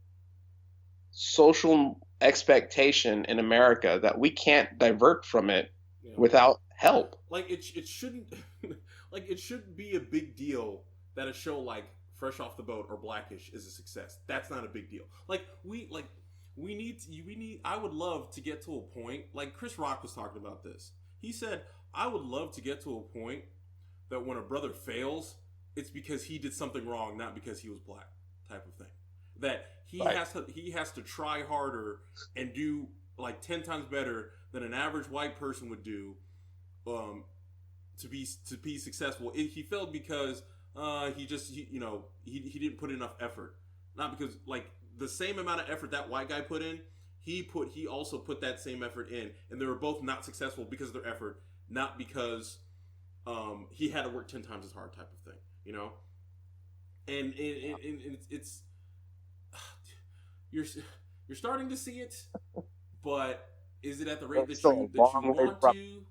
social expectation in America that we can't divert from it Yeah. without help. Like it shouldn't like it shouldn't be a big deal that a show like Fresh Off the Boat or Blackish is a success. That's not a big deal. We need I would love to get to a point like Chris Rock was talking about this. He said, "I would love to get to a point that when a brother fails, it's because he did something wrong, not because he was black," type of thing. That Right. he has to try harder and do like 10 times better than an average white person would do um, to be successful. He failed because he didn't put enough effort, not because like the same amount of effort that white guy put in. He also put that same effort in, and they were both not successful because of their effort, not because he had to work 10 times as hard, type of thing. You know, and it's you're you're starting to see it, but is it at the rate It's still a that you long way want from. to?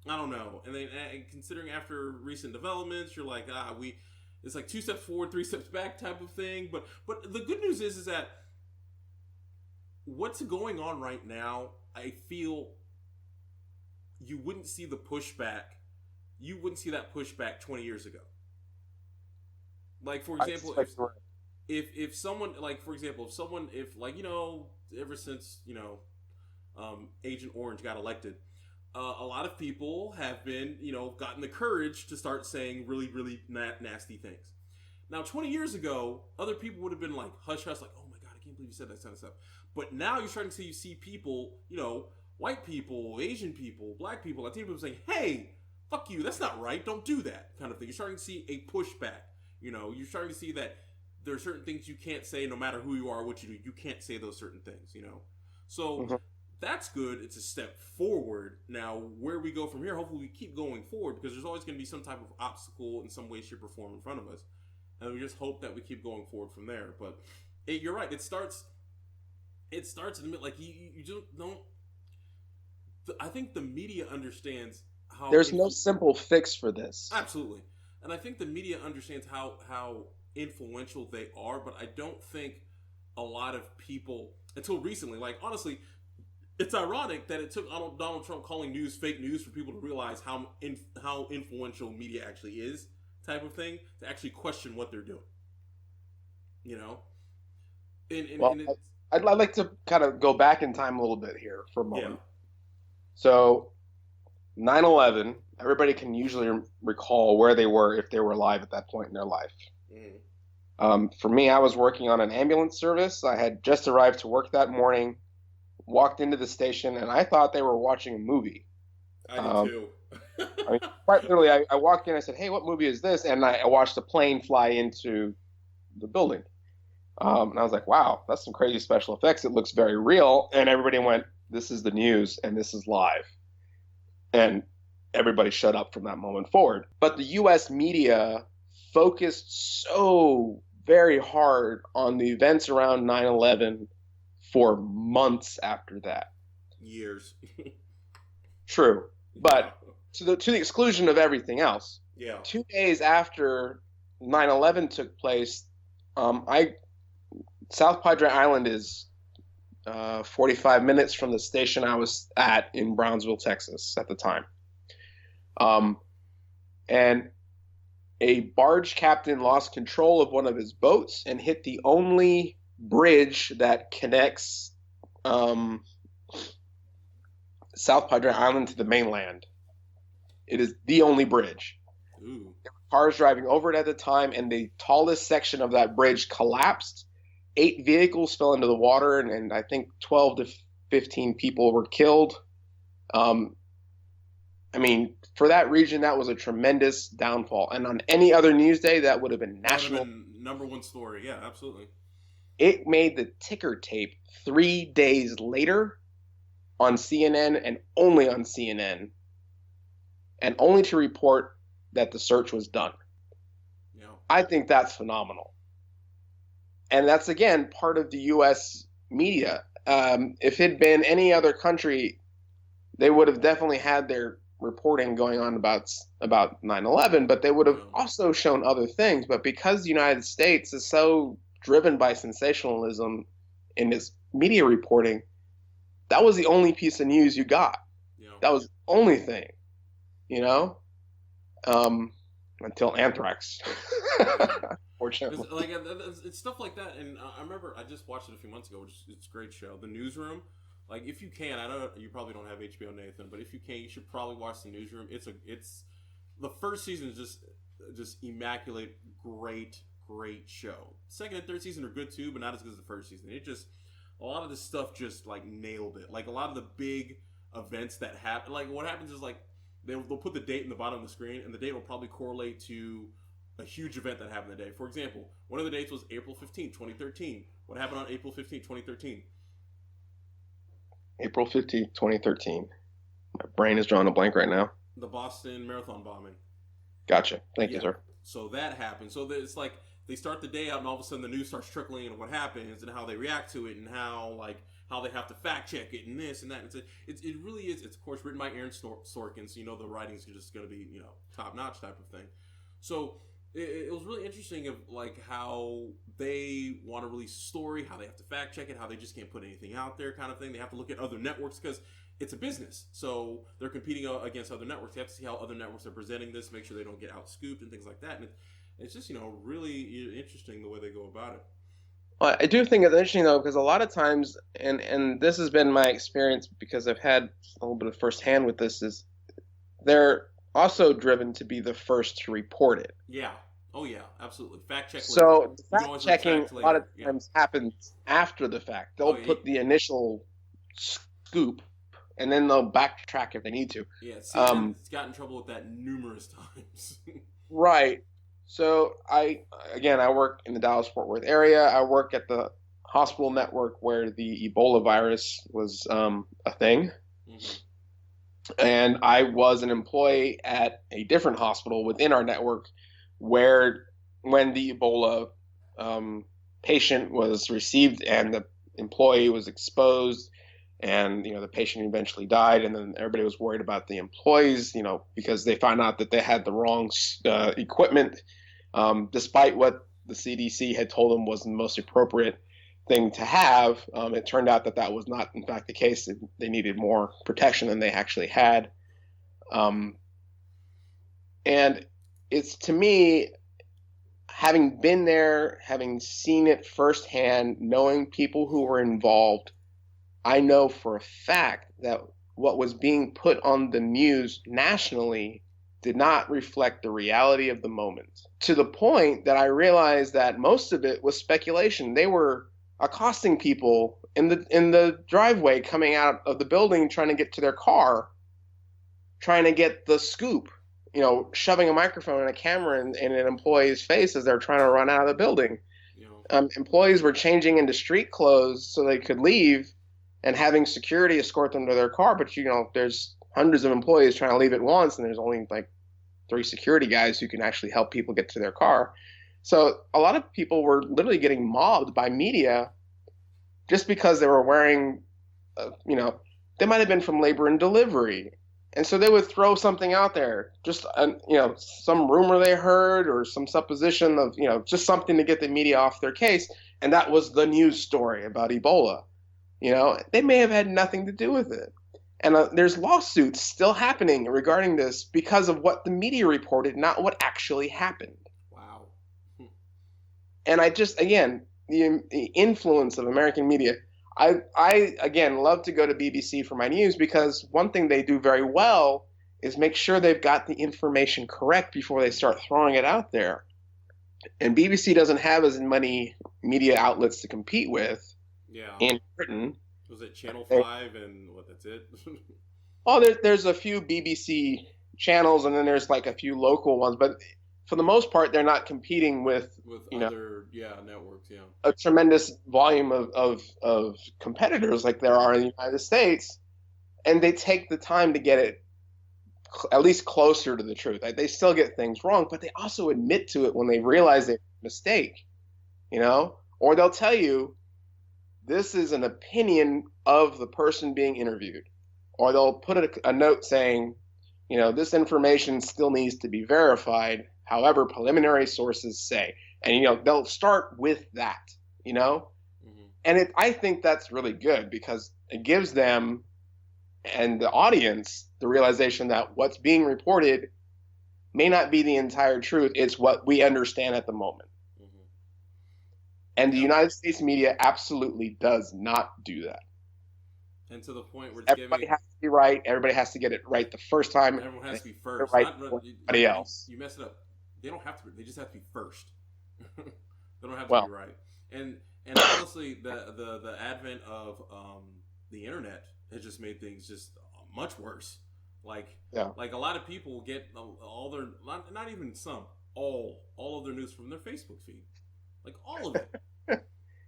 I don't know. And then considering after recent developments, you're like, we it's like 2 steps forward, 3 steps back type of thing. But the good news is that what's going on right now, I feel you wouldn't see the pushback. You wouldn't see that pushback 20 years ago. Like for I example, suspect you're if someone like for example, if someone if like ever since Agent Orange got elected, a lot of people have been, gotten the courage to start saying really, really nasty things. Now, 20 years ago, other people would have been like, hush, hush, like, oh my God, I can't believe you said that kind of stuff. But now you're starting to see people, white people, Asian people, black people, Latino people saying, hey, fuck you, that's not right, don't do that, kind of thing. You're starting to see a pushback. You're starting to see that there are certain things you can't say no matter who you are, what you do. You can't say those certain things. So right. that's good. It's a step forward. Now, where we go from here, hopefully we keep going forward because there's always going to be some type of obstacle in some way, shape, or form in front of us. And we just hope that we keep going forward from there. But you're right. It starts in the like you just don't. I think the media understands how There's no simple fix for this. absolutely, and I think the media understands how influential they are. But I don't think a lot of people until recently, like honestly, it's ironic that it took Donald Trump calling news fake news for people to realize how influential media actually is, type of thing, to actually question what they're doing. You know, Well, and it's I'd like to kind of go back in time a little bit here for a yeah, moment. So, 9/11, everybody can usually recall where they were if they were alive at that point in their life. mm, For me, I was working on an ambulance service. I had just arrived to work that morning, walked into the station, and I thought they were watching a movie. I did Um, too. I mean, quite literally, I walked in, I said, "Hey, what movie is this?" And I watched a plane fly into the building. And I was like, "Wow, that's some crazy special effects. It looks very real." And everybody went, "This is the news, and this is live." And everybody shut up from that moment forward. But the U.S. media focused so very hard on the events around 9/11 for months after that. Years. True, Yeah. but to the exclusion of everything else. Yeah. 2 days after 9/11 took place, I South Padre Island is 45 minutes from the station I was at in Brownsville, Texas at the time. Um, and a barge captain lost control of one of his boats and hit the only bridge that connects um, South Padre Island to the mainland. It is the only bridge. Ooh. There were cars driving over it at the time, and the tallest section of that bridge collapsed. 8 vehicles fell into the water, and I think 12 to 15 people were killed. Um, I mean, for that region, that was a tremendous downfall. And on any other news day, that would have been That would have national. been number one story. Yeah, absolutely. It made the ticker tape 3 days later on CNN and only on CNN, and only to report that the search was done. Yeah. I think that's phenomenal. And that's, again, part of the U.S. media. If it had been any other country, they would have definitely had their reporting going on about 9/11, but they would have Yeah. also shown other things. But because the United States is so driven by sensationalism in its media reporting, that was the only piece of news you got. Yeah. That was the only thing, you know, um, until anthrax. Yeah. Fortunately, Like it's stuff like that, and I remember I just watched it a few months ago. It's a great show, The Newsroom. Like if you can, I know you probably don't have HBO, Nathan, but if you can, you should probably watch The Newsroom. It's the first season is just immaculate, great show. Second and third season are good too, but not as good as the first season. It just a lot of this stuff just like nailed it. Like a lot of the big events that happen. Like what happens is like they'll put the date in the bottom of the screen, and the date will probably correlate to a huge event that happened that day. For example, one of the dates was April 15th, 2013. What happened on April 15th, 2013? April 15th, 2013. My brain is drawing a blank right now. The Boston Marathon bombing. Gotcha. Thank you, Yeah. sir. So that happened. So it's like they start the day out, and all of a sudden the news starts trickling in what happens and how they react to it, and how they have to fact check it and this and that. It really is. It's of course written by Aaron Sorkin, so you know the writing's just going to be top notch type of thing. So it was really interesting of like how they want to release a story, how they have to fact check it, how they just can't put anything out there, kind of thing. They have to look at other networks because it's a business, so they're competing against other networks. They have to see how other networks are presenting this, make sure they don't get out scooped and things like that. And it's just really interesting the way they go about it. Well, I do think it's interesting though, because a lot of times, and this has been my experience because I've had a little bit of firsthand with this, is they're also driven to be the first to report it. Yeah. Oh yeah, absolutely. Fact check later. So You can fact always checking retract a lot of later. Yeah. times happens after the fact. Oh They'll yeah. put the initial scoop, and then they'll backtrack if they need to. Yeah. Um, CNN's got in trouble with that numerous times. right. So I work in the Dallas Fort Worth area. I work at the hospital network where the Ebola virus was a thing. Mm-hmm. And I was an employee at a different hospital within our network where when the Ebola um, patient was received and the employee was exposed and the patient eventually died, and then everybody was worried about the employees, because they found out that they had the wrong equipment, despite what the CDC had told them was the most appropriate thing to have. It turned out that that was not, in fact, the case. They needed more protection than they actually had. Um, and it's, to me, having been there, having seen it firsthand, knowing people who were involved, I know for a fact that what was being put on the news nationally did not reflect the reality of the moment. To the point that I realized that most of it was speculation. They were accosting people in the driveway coming out of the building trying to get to their car, trying to get the scoop, shoving a microphone and a camera in an employee's face as they're trying to run out of the building. Employees were changing into street clothes so they could leave and having security escort them to their car. But, there's hundreds of employees trying to leave at once, and there's only like 3 security guys who can actually help people get to their car. So a lot of people were literally getting mobbed by media just because they were wearing, they might have been from labor and delivery. And so they would throw something out there, just, some rumor they heard or some supposition of, just something to get the media off their case. And that was the news story about Ebola. They may have had nothing to do with it. And there's lawsuits still happening regarding this because of what the media reported, not what actually happened. Wow. And I just, again, the influence of American media. I again love to go to BBC for my news because one thing they do very well is make sure they've got the information correct before they start throwing it out there. And BBC doesn't have as many media outlets to compete with Yeah. in Britain. Was it Channel 5 and what? That's it. Oh, there's a few BBC channels, and then there's like a few local ones, but for the most part, they're not competing with, with you know, other networks. Yeah. a tremendous volume of competitors like there Mm-hmm. are in the United States, and they take the time to get it at least closer to the truth. Like, they still get things wrong, but they also admit to it when they Yeah. realize they made a mistake, or they'll tell you this is an opinion of the person being interviewed, or they'll put a note saying, this information still needs to be verified. However, preliminary sources say, and they'll start with that, you know, Mm-hmm. and I think that's really good because it gives them and the audience the realization that what's being reported may not be the entire truth. It's what we understand at the moment. Mm-hmm. And the Yep. United States media absolutely does not do that. And to the point where it's Everybody giving has to be right. Everybody has to get it right the first time. everyone And has to be get it first. right Not before you, everybody you else. you mess it up. They don't have to. They just have to be first. They don't have to be Well, right. And honestly, the advent of the internet has just made things just much worse. Like yeah, like a lot of people get all their not even some all of their news from their Facebook feed, like all of it.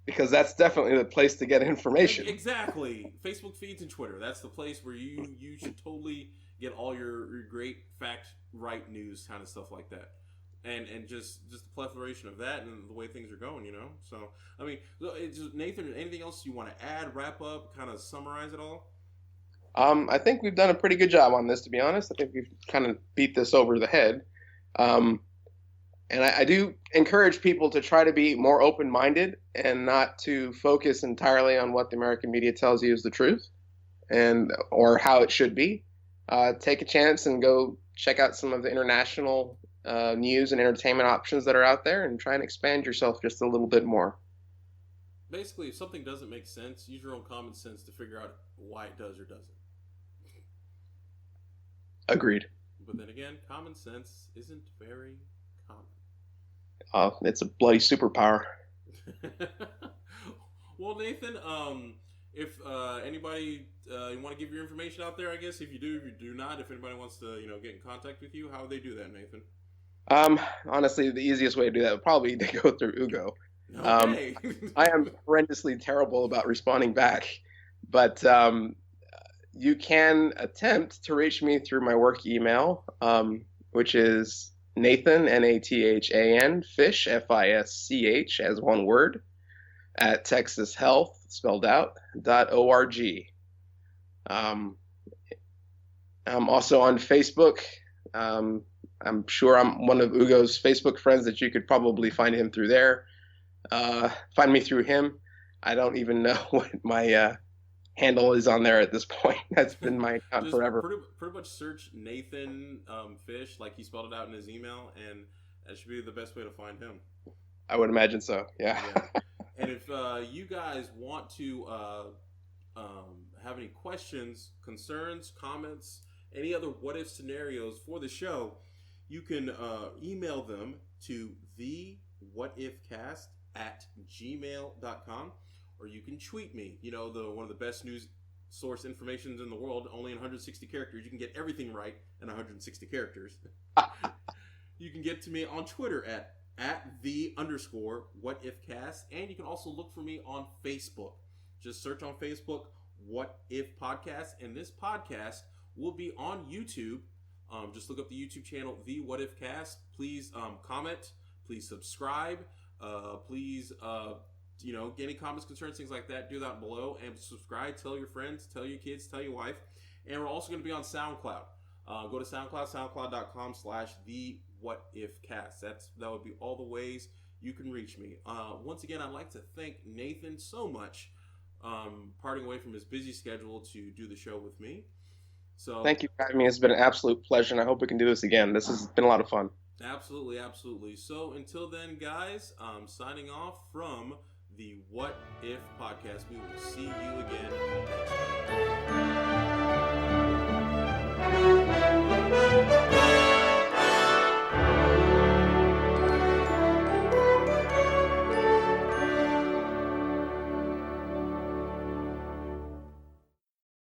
because that's definitely the place to get information. Exactly. Facebook feeds and Twitter. That's the place where you should totally get all your great fact right news kind of stuff like that. And just the proliferation of that and the way things are going. So I mean, it's just, Nathan, anything else you want to add, wrap up, kind of summarize it all? I think we've done a pretty good job on this, to be honest. I think we've kind of beat this over the head. Um, and I do encourage people to try to be more open-minded and not to focus entirely on what the American media tells you is the truth and or how it should be. Take a chance and go check out some of the international news and entertainment options that are out there, and try and expand yourself just a little bit more. Basically, if something doesn't make sense, use your own common sense to figure out why it does or doesn't. Agreed. But then again, common sense isn't very common. It's a bloody superpower. Well, Nathan, if anybody you want to give your information out there, I guess if you do not, if anybody wants to get in contact with you, how would they do that, Nathan? Honestly, the easiest way to do that would probably be to go through Ugo. Um, Okay. I am horrendously terrible about responding back, but you can attempt to reach me through my work email, which is Nathan, Nathan, Fish, Fisch, as one word, at Texas Health, spelled out, .org. Um, I'm also on Facebook. I'm sure I'm one of Ugo's Facebook friends that you could probably find him through there. Find me through him. I don't even know what my handle is on there at this point. That's been my account Just forever. pretty much search Nathan Fish, like he spelled it out in his email, and that should be the best way to find him. I would imagine so. Yeah. Yeah. And if you guys want to have any questions, concerns, comments, any other what if scenarios for the show, you can email them to thewhatifcast@gmail.com, or you can tweet me. One of the best news source informations in the world, only in 160 characters. You can get everything right in 160 characters. You can get to me on Twitter at @the_whatifcast, and you can also look for me on Facebook. Just search on Facebook What If Podcast, and this podcast will be on YouTube. Just look up the YouTube channel The What If Cast. Please comment. Please subscribe. Please get any comments, concerns, things like that. Do that below and subscribe. Tell your friends. Tell your kids. Tell your wife. And we're also going to be on SoundCloud. Go to SoundCloud, soundcloud.com/thewhatifcast. That would be all the ways you can reach me. Once again, I'd like to thank Nathan so much, parting away from his busy schedule to do the show with me. So Thank you for having me. It's been an absolute pleasure, and I hope we can do this again. This has been a lot of fun. Absolutely, absolutely. So until then, guys, I'm signing off from the What If Podcast. We will see you again next time.